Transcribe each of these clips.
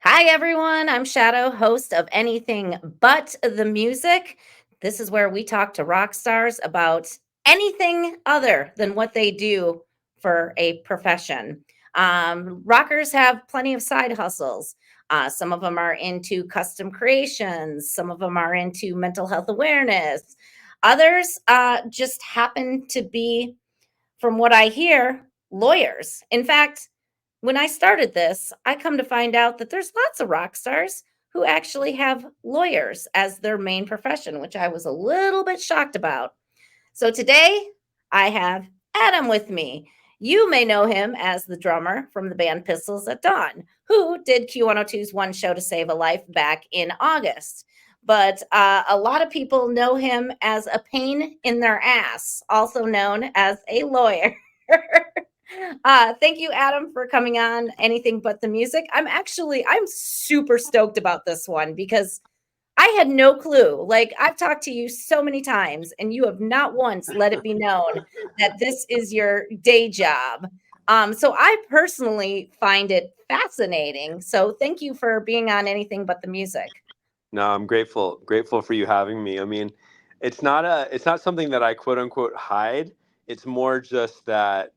Hi, everyone. I'm Shadow, host of Anything But the Music. This is where we talk to rock stars about anything other than what they do for a profession. Rockers have plenty of side hustles. Some of them are into custom creations, some of them are into mental health awareness. Others just happen to be, from what I hear, lawyers. In fact, when I started this, I come to find out that there's lots of rock stars who actually have lawyers as their main profession, which I was a little bit shocked about. So today, I have Adam with me. You may know him as the drummer from the band Pistols at Dawn, who did Q102's One Show to Save a Life back in August. But a lot of people know him as a pain in their ass, also known as a lawyer. Thank you, Adam, for coming on Anything But the Music. I'm super stoked about this one because I had no clue. Like, I've talked to you so many times, and you have not once let it be known that this is your day job. So I personally find it fascinating. So thank you for being on Anything But the Music. No, I'm grateful for you having me. I mean, it's not something that I quote unquote hide. It's more just that,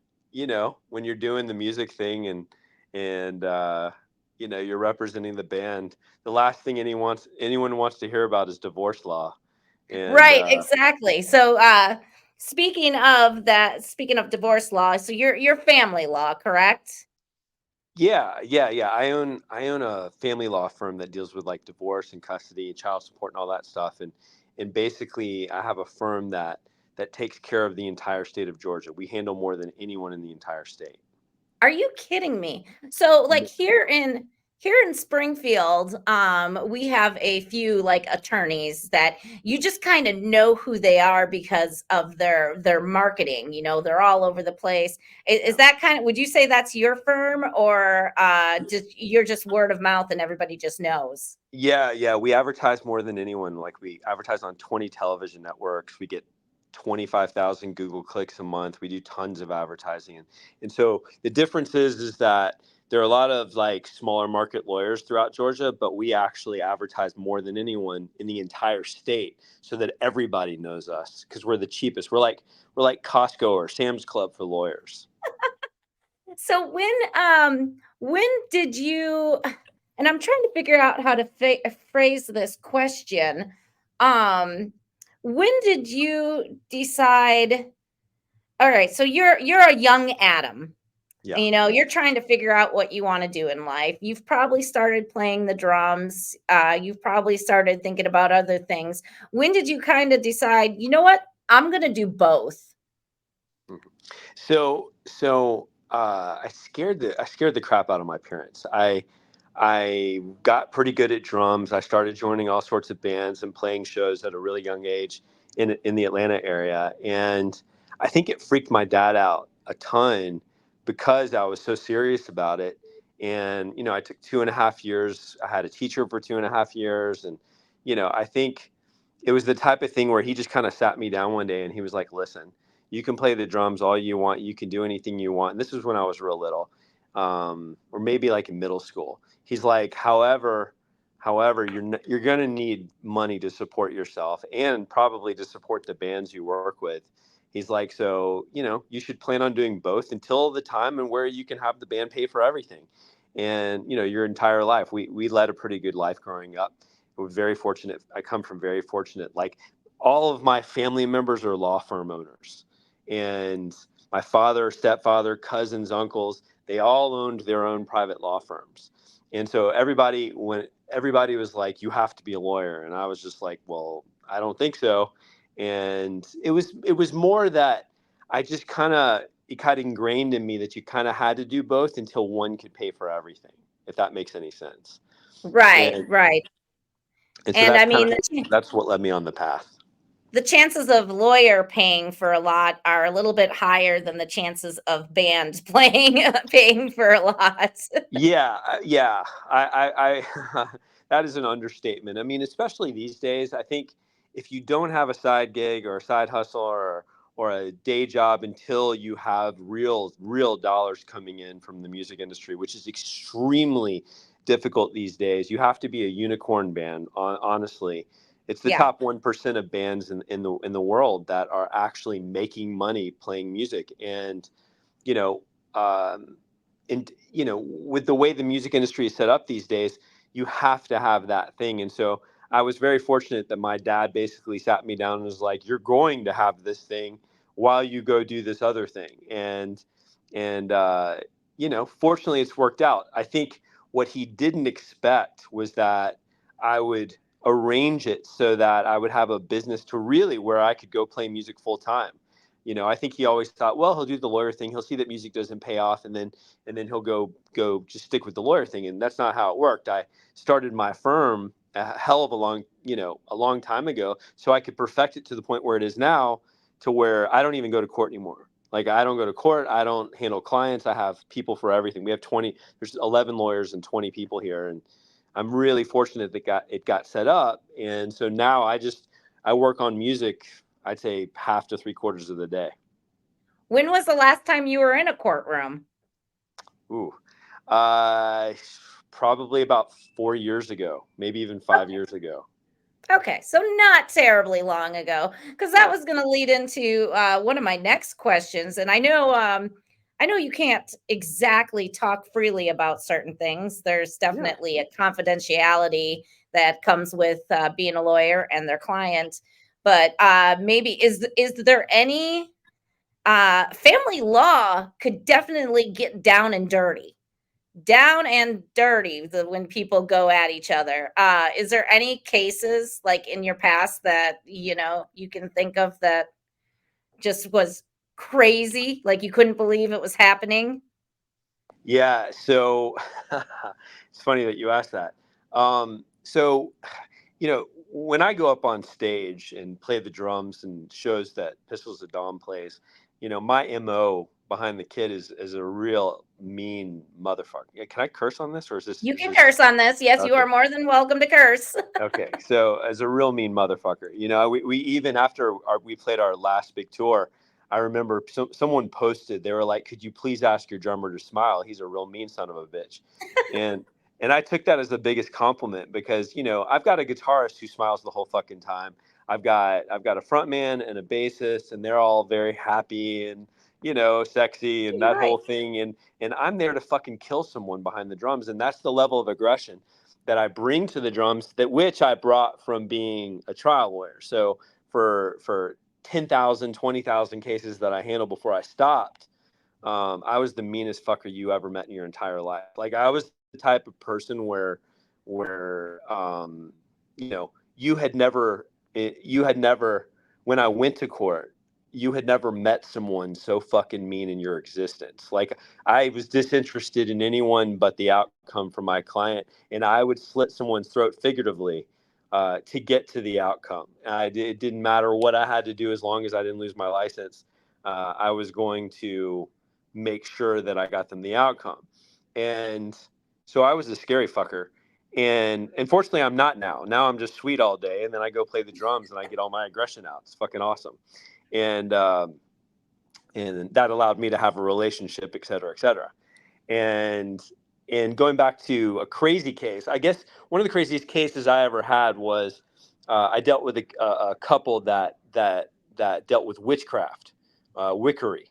when you're doing the music thing and you're representing the band, the last thing anyone wants to hear about is divorce law. And Right, exactly. So speaking of divorce law, so you're family law, correct? yeah. I own a family law firm that deals with like divorce and custody and child support and all that stuff. And basically I have a firm that takes care of the entire state of Georgia. We handle more than anyone in the entire state. Are you kidding me? So like Yeah. here in Springfield, we have a few like attorneys that you just kind of know who they are because of their marketing. You know, they're all over the place. Is Yeah. that kind of, would you say that's your firm, or just you're just word of mouth and everybody just knows? Yeah. We advertise more than anyone. Like we advertise on 20 television networks. We get 25,000 Google clicks a month. We do tons of advertising. And so the difference is that there are a lot of like smaller market lawyers throughout Georgia, but we actually advertise more than anyone in the entire state so that everybody knows us because we're the cheapest. We're like Costco or Sam's Club for lawyers. So when did you, and I'm trying to figure out how to phrase this question. Um when did you decide, all right, so you're a young Adam. Yeah. You know, you're trying to figure out what you want to do in life. You've probably started playing the drums. You've probably started thinking about other things. When did you kind of decide, you know what? I'm going to do both. Mhm. I scared the crap out of my parents. I got pretty good at drums. I started joining all sorts of bands and playing shows at a really young age in the Atlanta area, and I think it freaked my dad out a ton because I was so serious about it. And I took 2.5 years. I had a teacher for 2.5 years, and I think it was the type of thing where he just kind of sat me down one day and he was like, "Listen, you can play the drums all you want. You can do anything you want." And this was when I was real little, or maybe like in middle school. He's like, however, you're going to need money to support yourself and probably to support the bands you work with. He's like, so you should plan on doing both until the time and where you can have the band pay for everything, and your entire life. We led a pretty good life growing up. We're very fortunate. I come from very fortunate, like all of my family members are law firm owners, and my father, stepfather, cousins, uncles, they all owned their own private law firms. And so everybody was like, "You have to be a lawyer," and I was just like, "Well, I don't think so." And it was more that I just it kind of ingrained in me that you kind of had to do both until one could pay for everything, if that makes any sense. Right, And right. and so And I that's kind mean, of that's what led me on the path. the chances of lawyer paying for a lot are a little bit higher than the chances of band playing paying for a lot. Yeah. That is an understatement. I mean, especially these days, I think if you don't have a side gig or a side hustle a day job until you have real dollars coming in from the music industry, which is extremely difficult these days. You have to be a unicorn band. Honestly, it's the Yeah. top 1% of bands in the world that are actually making money playing music. And you know, and with the way the music industry is set up these days, you have to have that thing. And so I was very fortunate that my dad basically sat me down and was like, "You're going to have this thing while you go do this other thing." And fortunately, it's worked out. I think what he didn't expect was that I would arrange it so that I would have a business to really where I could go play music full time. I think he always thought, well, he'll do the lawyer thing. He'll see that music doesn't pay off, and then he'll go just stick with the lawyer thing. And that's not how it worked. I started my firm a hell of a long time ago, so I could perfect it to the point where it is now, to where I don't even go to court anymore. Like, I don't go to court. I don't handle clients. I have people for everything. We have 20. There's 11 lawyers and 20 people here, and I'm really fortunate that it got set up. And so now I work on music, I'd say half to three quarters of the day. When was the last time you were in a courtroom? Ooh, uh, probably about 4 years ago, maybe even 5 years ago. Okay, so not terribly long ago, because that No. was going to lead into one of my next questions. And I know you can't exactly talk freely about certain things. There's Yeah. definitely a confidentiality that comes with being a lawyer and their client. But maybe is there any family law could definitely get down and dirty when people go at each other. Is there any cases like in your past that you can think of that just was crazy, like you couldn't believe it was happening? Yeah. So it's funny that you asked that. So, when I go up on stage and play the drums and shows that Pistols of Dawn plays, my MO behind the kid is a real mean motherfucker. Yeah, can I curse on this, or is this You is can this curse on this. Yes, you okay? are more than welcome to curse. Okay, so as a real mean motherfucker, we even after we played our last big tour, I remember someone posted, they were like, "Could you please ask your drummer to smile? He's a real mean son of a bitch," and and I took that as the biggest compliment, because I've got a guitarist who smiles the whole fucking time. I've got a front man and a bassist, and they're all very happy and sexy and that whole Right. thing, and I'm there to fucking kill someone behind the drums, and that's the level of aggression that I bring to the drums, that which I brought from being a trial lawyer. So for 10,000, 20,000 cases that I handled before I stopped, I was the meanest fucker you ever met in your entire life. Like, I was the type of person where you had never, when I went to court, you had never met someone so fucking mean in your existence. Like, I was disinterested in anyone but the outcome for my client, and I would slit someone's throat figuratively to get to the outcome. It didn't matter what I had to do, as long as I didn't lose my license. I was going to make sure that I got them the outcome. And so I was a scary fucker. And unfortunately, I'm not now. Now I'm just sweet all day, and then I go play the drums and I get all my aggression out. It's fucking awesome. And and that allowed me to have a relationship, et cetera, et cetera. And going back to a crazy case, I guess one of the craziest cases I ever had was I dealt with a couple that dealt with witchcraft, wickery,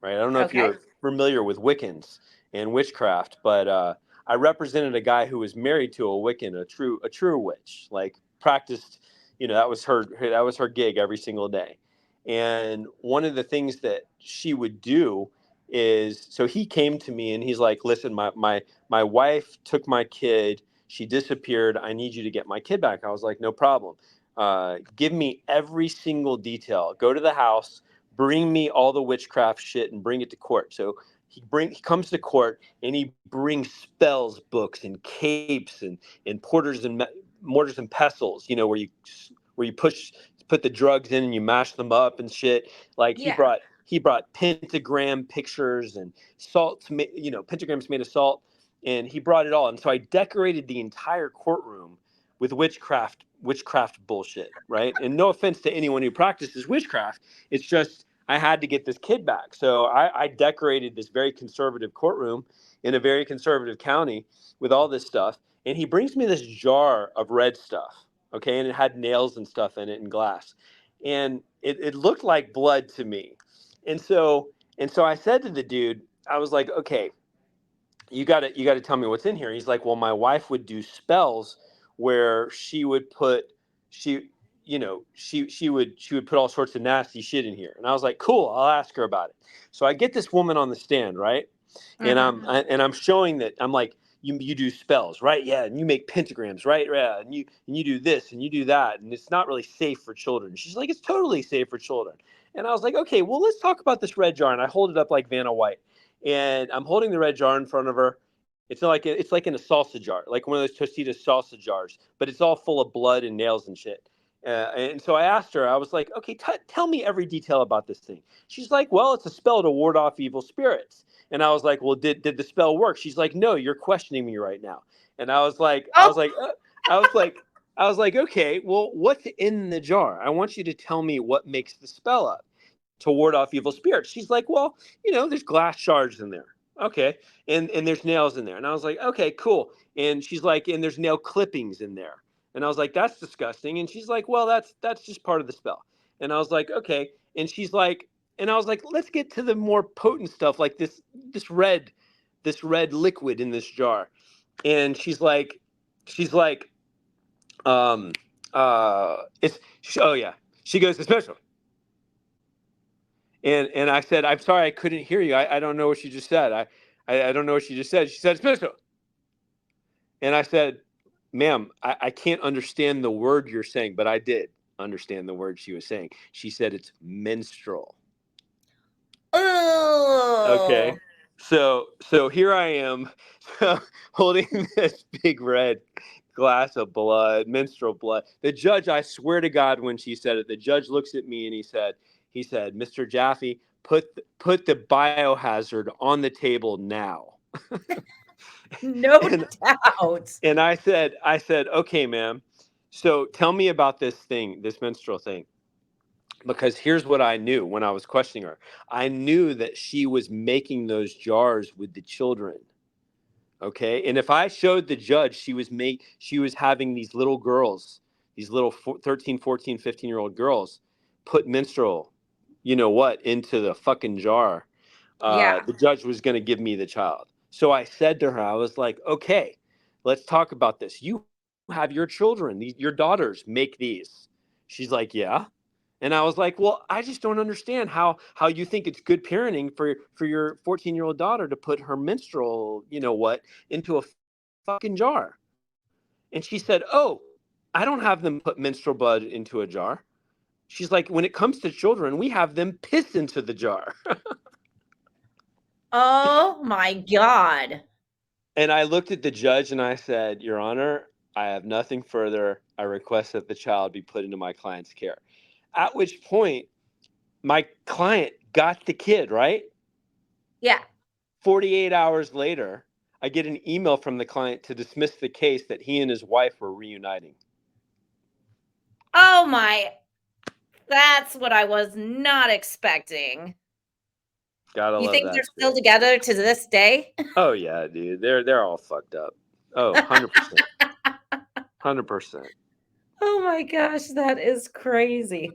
right? I don't know if Okay. you're familiar with Wiccans and witchcraft, but I represented a guy who was married to a Wiccan, a true witch, like practiced. That was her gig every single day. And one of the things that she would do is, so he came to me and he's like, "Listen, my wife took my kid. She disappeared. I need you to get my kid back." I was like, "No problem. Give me every single detail. Go to the house, bring me all the witchcraft shit, and bring it to court." So he comes to court and he brings spells books and capes and mortars and pestles. Where you put the drugs in and you mash them up and shit. Like, Yeah. he brought pentagram pictures and salt, pentagrams made of salt, and he brought it all. And so I decorated the entire courtroom with witchcraft bullshit, right? And no offense to anyone who practices witchcraft, it's just I had to get this kid back. So I decorated this very conservative courtroom in a very conservative county with all this stuff. And he brings me this jar of red stuff. Okay. And it had nails and stuff in it and glass. And it looked like blood to me. And so I said to the dude, I was like, okay, you gotta tell me what's in here. He's like, well, my wife would do spells where she would put she she would put all sorts of nasty shit in here. And I was like, cool, I'll ask her about it. So I get this woman on the stand, right? And Mhm. I'm showing that I'm like, you do spells, right? Yeah, and you make pentagrams, right? Yeah, and you do this and you do that, and it's not really safe for children. She's like, it's totally safe for children. And I was like, okay, well, let's talk about this red jar. And I hold it up like Vanna White, and I'm holding the red jar in front of her. It's like in a salsa jar, like one of those Tostitos salsa jars, but it's all full of blood and nails and shit. And so I asked her, I was like, okay, tell me every detail about this thing. She's like, well, it's a spell to ward off evil spirits. And I was like, well, did the spell work? She's like, no, you're questioning me right now. And Oh, I was like, I was like, okay, well, what's in the jar? I want you to tell me what makes the spell up to ward off evil spirits. She's like, well, there's glass shards in there. Okay. And there's nails in there. And I was like, okay, cool. And she's like, and there's nail clippings in there. And I was like, that's disgusting. And she's like, well, that's just part of the spell. And I was like, okay. And she's like, and I was like, let's get to the more potent stuff, like this red, this red liquid in this jar. And she's like, um, oh yeah. She goes, it's special. And I said, I'm sorry, I couldn't hear you. I don't know what you just said. I don't know what she just said. She said, it's special. And I said, ma'am, I can't understand the word you're saying, but I did understand the word she was saying. She said it's menstrual. oh, Okay. So here I am holding this big red glass of blood, menstrual blood. The judge, I swear to God, when she said it, the judge looks at me and he said, Mr. Jaffe, put the biohazard on the table now. no and doubt. and I said, okay, ma'am. So tell me about this thing, this menstrual thing. Because here's what I knew when I was questioning her. I knew that she was making those jars with the children. Okay. And if I showed the judge she was having these little girls, these little 13, 14, 15-year-old girls put menstrual, into the fucking jar, Yeah. the judge was going to give me the child. So I said to her, I was like, okay, let's talk about this. You have your children, your daughters make these. She's like, yeah. And I was like, well, I just don't understand how you think it's good parenting for your 14-year-old daughter to put her menstrual, into a fucking jar. And she said, oh, I don't have them put menstrual blood into a jar. She's like, when it comes to children, we have them piss into the jar. Oh my God. And I looked at the judge and I said, Your Honor, I have nothing further. I request that the child be put into my client's care. At which point, my client got the kid, right? Yeah. 48 hours later, I get an email from the client to dismiss the case that he and his wife were reuniting. Oh my, that's what I was not expecting. Gotta You love think they're that still shit. together to this day? Oh yeah, dude. They're all fucked up. Oh, 100%. 100%. Oh my gosh, that is crazy.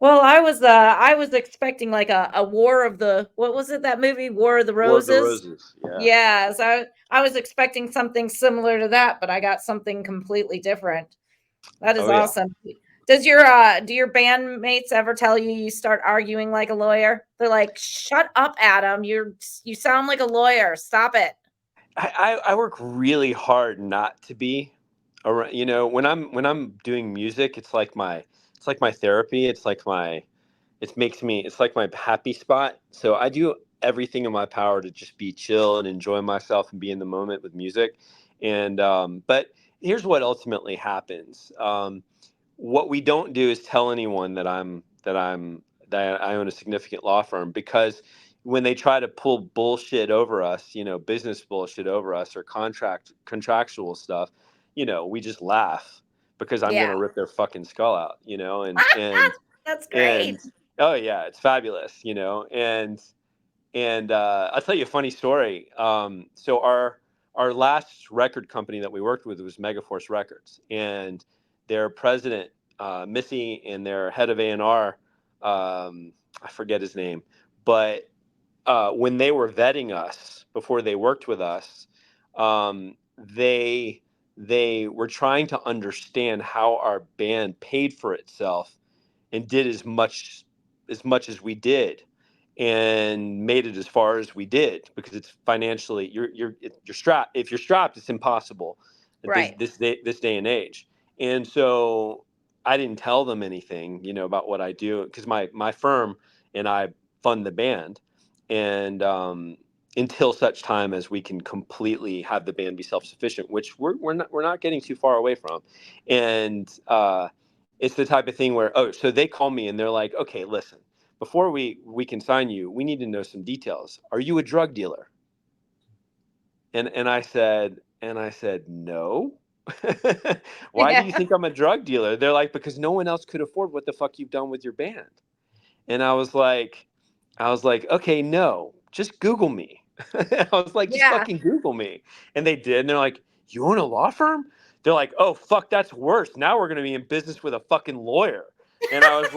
Well, I was expecting like a war of the what was it that movie War of the War of the Roses? Roses. Yeah. Yes, I was expecting something similar to that, but I got something completely different. That is Oh yeah. awesome. Do your bandmates ever tell you you start arguing like a lawyer? They're like, "Shut up, Adam. You sound like a lawyer. Stop it." I work really hard not to be around, when I'm doing music, it's like my therapy. It's like my happy spot. So I do everything in my power to just be chill and enjoy myself and be in the moment with music. And but here's what ultimately happens. What we don't do is tell anyone that I own a significant law firm, because when they try to pull bullshit over us, business bullshit over us, or contractual stuff, we just laugh because I'm Yeah. gonna rip their fucking skull out, and That's and great. Oh yeah, it's fabulous, and I'll tell you a funny story. So our last record company that we worked with was Megaforce Records, and their president, Missy, and their head of A&R, I forget his name, but when they were vetting us before they worked with us, they were trying to understand how our band paid for itself and did as much as we did and made it as far as we did because it's financially you're strapped. If you're strapped, it's impossible Right. this day and age. And so I didn't tell them anything, about what I do because my firm and I fund the band, and until such time as we can completely have the band be self sufficient, which we're not getting too far away from, and it's the type of thing where, so they call me and they're like, okay, listen, before we can sign you, we need to know some details. Are you a drug dealer? And I said no. Why do you Yeah. think I'm a drug dealer? They're like, because no one else could afford what the fuck you've done with your band. And I was like, okay, no, just Google me. I was like, just Yeah. fucking Google me. And they did. And they're like, you own a law firm? They're like, oh, fuck, that's worse. Now we're going to be in business with a fucking lawyer. And I was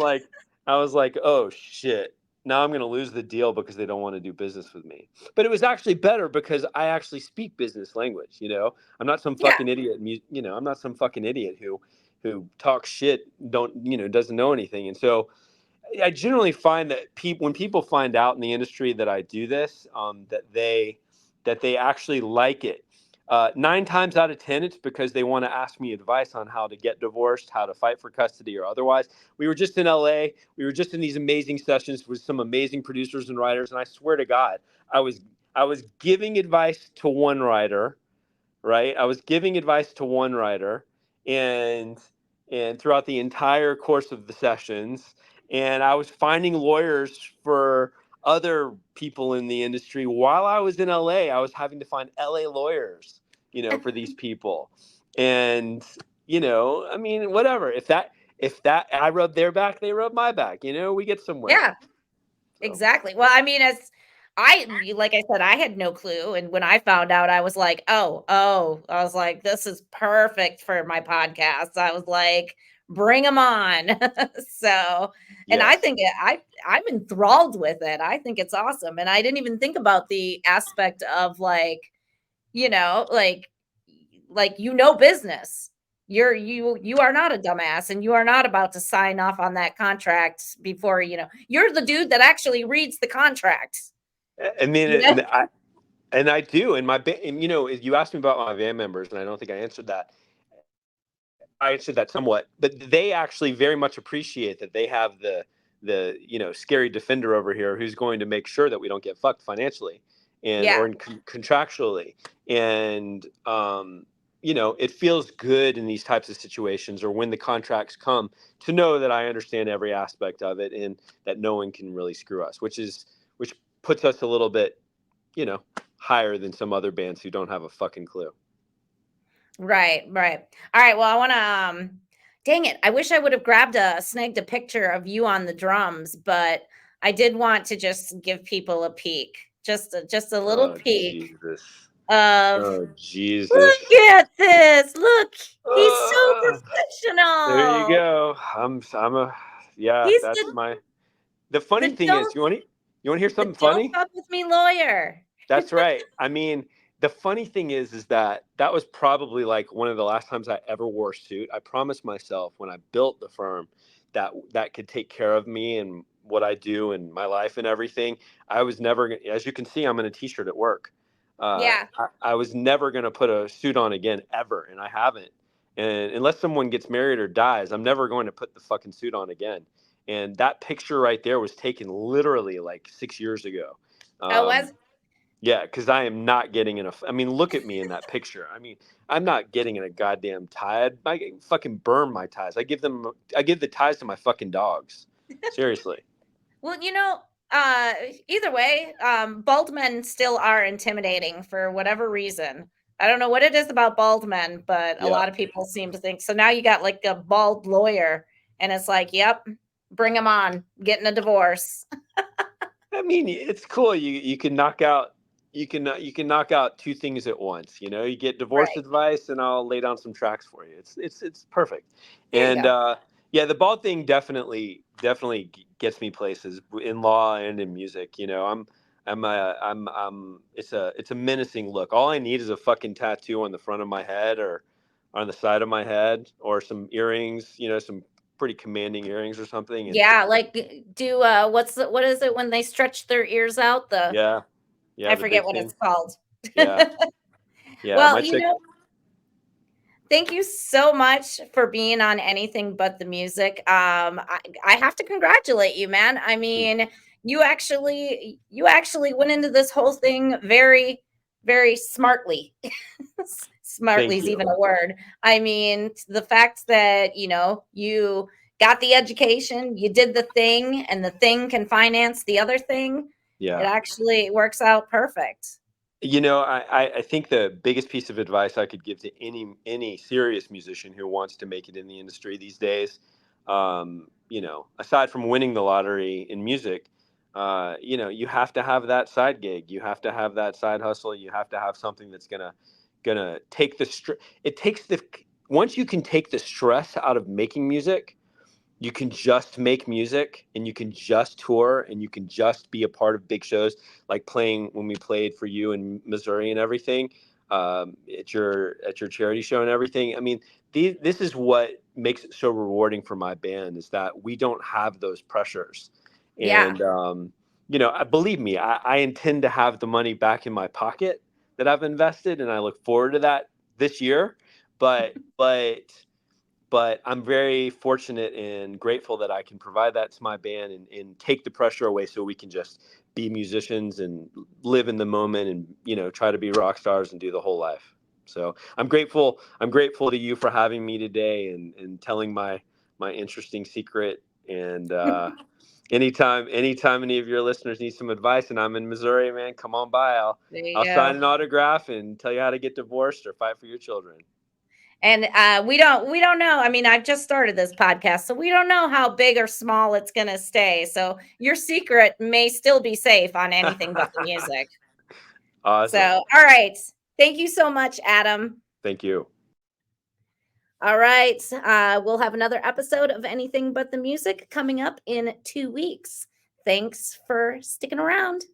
like, oh, shit. Now I'm going to lose the deal because they don't want to do business with me. But it was actually better because I actually speak business language. I'm not some Yeah. fucking idiot. I'm not some fucking idiot who talks shit, doesn't know anything. And so I generally find that when people find out in the industry that I do this, that they actually like it. 9 times out of 10, it's because they want to ask me advice on how to get divorced, how to fight for custody, or otherwise. We were just in LA. We were just in these amazing sessions with some amazing producers and writers, and I swear to God, I was I was giving advice to one writer, right? I was giving advice to one writer, and throughout the entire course of the sessions, and I was finding lawyers for other people in the industry while I was in LA. I was having to find LA lawyers, for these people, and I mean, whatever. If that I rub their back, they rub my back. We get somewhere. Yeah. So Exactly. Well, I mean, like I said, I had no clue. And when I found out, I was like, oh, I was like, this is perfect for my podcast. I was like, bring them on. So, and I yes. think I'm enthralled with it. I think it's awesome. And I didn't even think about the aspect of like, you know, like business. You are not a dumbass, and you are not about to sign off on that contract before, you're the dude that actually reads the contract. I mean, You know? and I do, and and you asked me about my band members, and I don't think I answered that. I answered that somewhat, but they actually very much appreciate that they have the scary defender over here who's going to make sure that we don't get fucked financially and Yeah. or contractually, and it feels good in these types of situations or when the contracts come to know that I understand every aspect of it and that no one can really screw us, which puts us a little bit you know higher than some other bands who don't have a fucking clue. Right, right. All right, well, I wanna, dang it, I wish I would have snagged a picture of you on the drums, but I did want to just give people a peek, just a little Oh peek Jesus. of, Oh Jesus. "Look at this, look, he's so Uh, there you professional. go. I'm a yeah. He's That's my. The funny the thing is, don't you want to hear something don't funny? fuck with me lawyer." That's right. I mean, the funny thing is that was probably like one of the last times I ever wore a suit. I promised myself when I built the firm that could take care of me and what I do and my life and everything. I was never, as you can see, I'm in a t-shirt at work. Yeah. I was never going to put a suit on again ever, and I haven't. And unless someone gets married or dies, I'm never going to put the fucking suit on again. And that picture right there was taken literally like 6 years ago. Oh, Um, was yeah, because I am not getting enough. I mean, look at me in that picture. I mean, I'm not getting in a goddamn tie. I fucking burn my ties. I give the ties to my fucking dogs. Seriously. Well, uh, either way, bald men still are intimidating for whatever reason. I don't know what it is about bald men, but a Yeah. lot of people seem to think so. Now you got like a bald lawyer, and it's like, yep. Bring them on. Getting a divorce. I mean, it's cool. You can knock out you can knock out two things at once. You know, you get divorce Right. advice, and I'll lay down some tracks for you. It's perfect. There you And go. yeah, the bald thing definitely gets me places in law and in music. You know, I'm it's a menacing look. All I need is a fucking tattoo on the front of my head or on the side of my head or some earrings. You know, some pretty commanding earrings or something, and Yeah, like do what is it when they stretch their ears out? The yeah, yeah, I the forget big what it's thing. called. Yeah, yeah. Well, My chick. thank you so much for being on Anything But the Music. I have to congratulate you, man. I mean, you actually went into this whole thing very, very smartly. Smartly Thank is you. even a word. I mean, the fact that you got the education, you did the thing, and the thing can finance the other thing. It Yeah. actually works out perfect. You know, I think the biggest piece of advice I could give to any serious musician who wants to make it in the industry these days, you know, aside from winning the lottery in music, you know, you have to have that side gig. You have to have that side hustle. You have to have something that's gonna take the It takes the once you can take the stress out of making music, you can just make music and you can just tour and you can just be a part of big shows like playing when we played for you in Missouri and everything, at your charity show and everything. I mean, this is what makes it so rewarding for my band is that we don't have those pressures. Yeah. And you know, believe me, I intend to have the money back in my pocket that I've invested, and I look forward to that this year. But I'm very fortunate and grateful that I can provide that to my band and take the pressure away so we can just be musicians and live in the moment and, you know, try to be rock stars and do the whole life. So I'm grateful. I'm grateful to you for having me today and telling my interesting secret. And anytime any of your listeners need some advice and I'm in Missouri, man, come on by. There you I'll sign go. an autograph and tell you how to get divorced or fight for your children. And we don't know. I mean, I've just started this podcast, so we don't know how big or small it's going to stay. So your secret may still be safe on Anything But the Music. So, Awesome. all right. Thank you so much, Adam. Thank you. All right. We'll have another episode of Anything But the Music coming up in 2 weeks. Thanks for sticking around.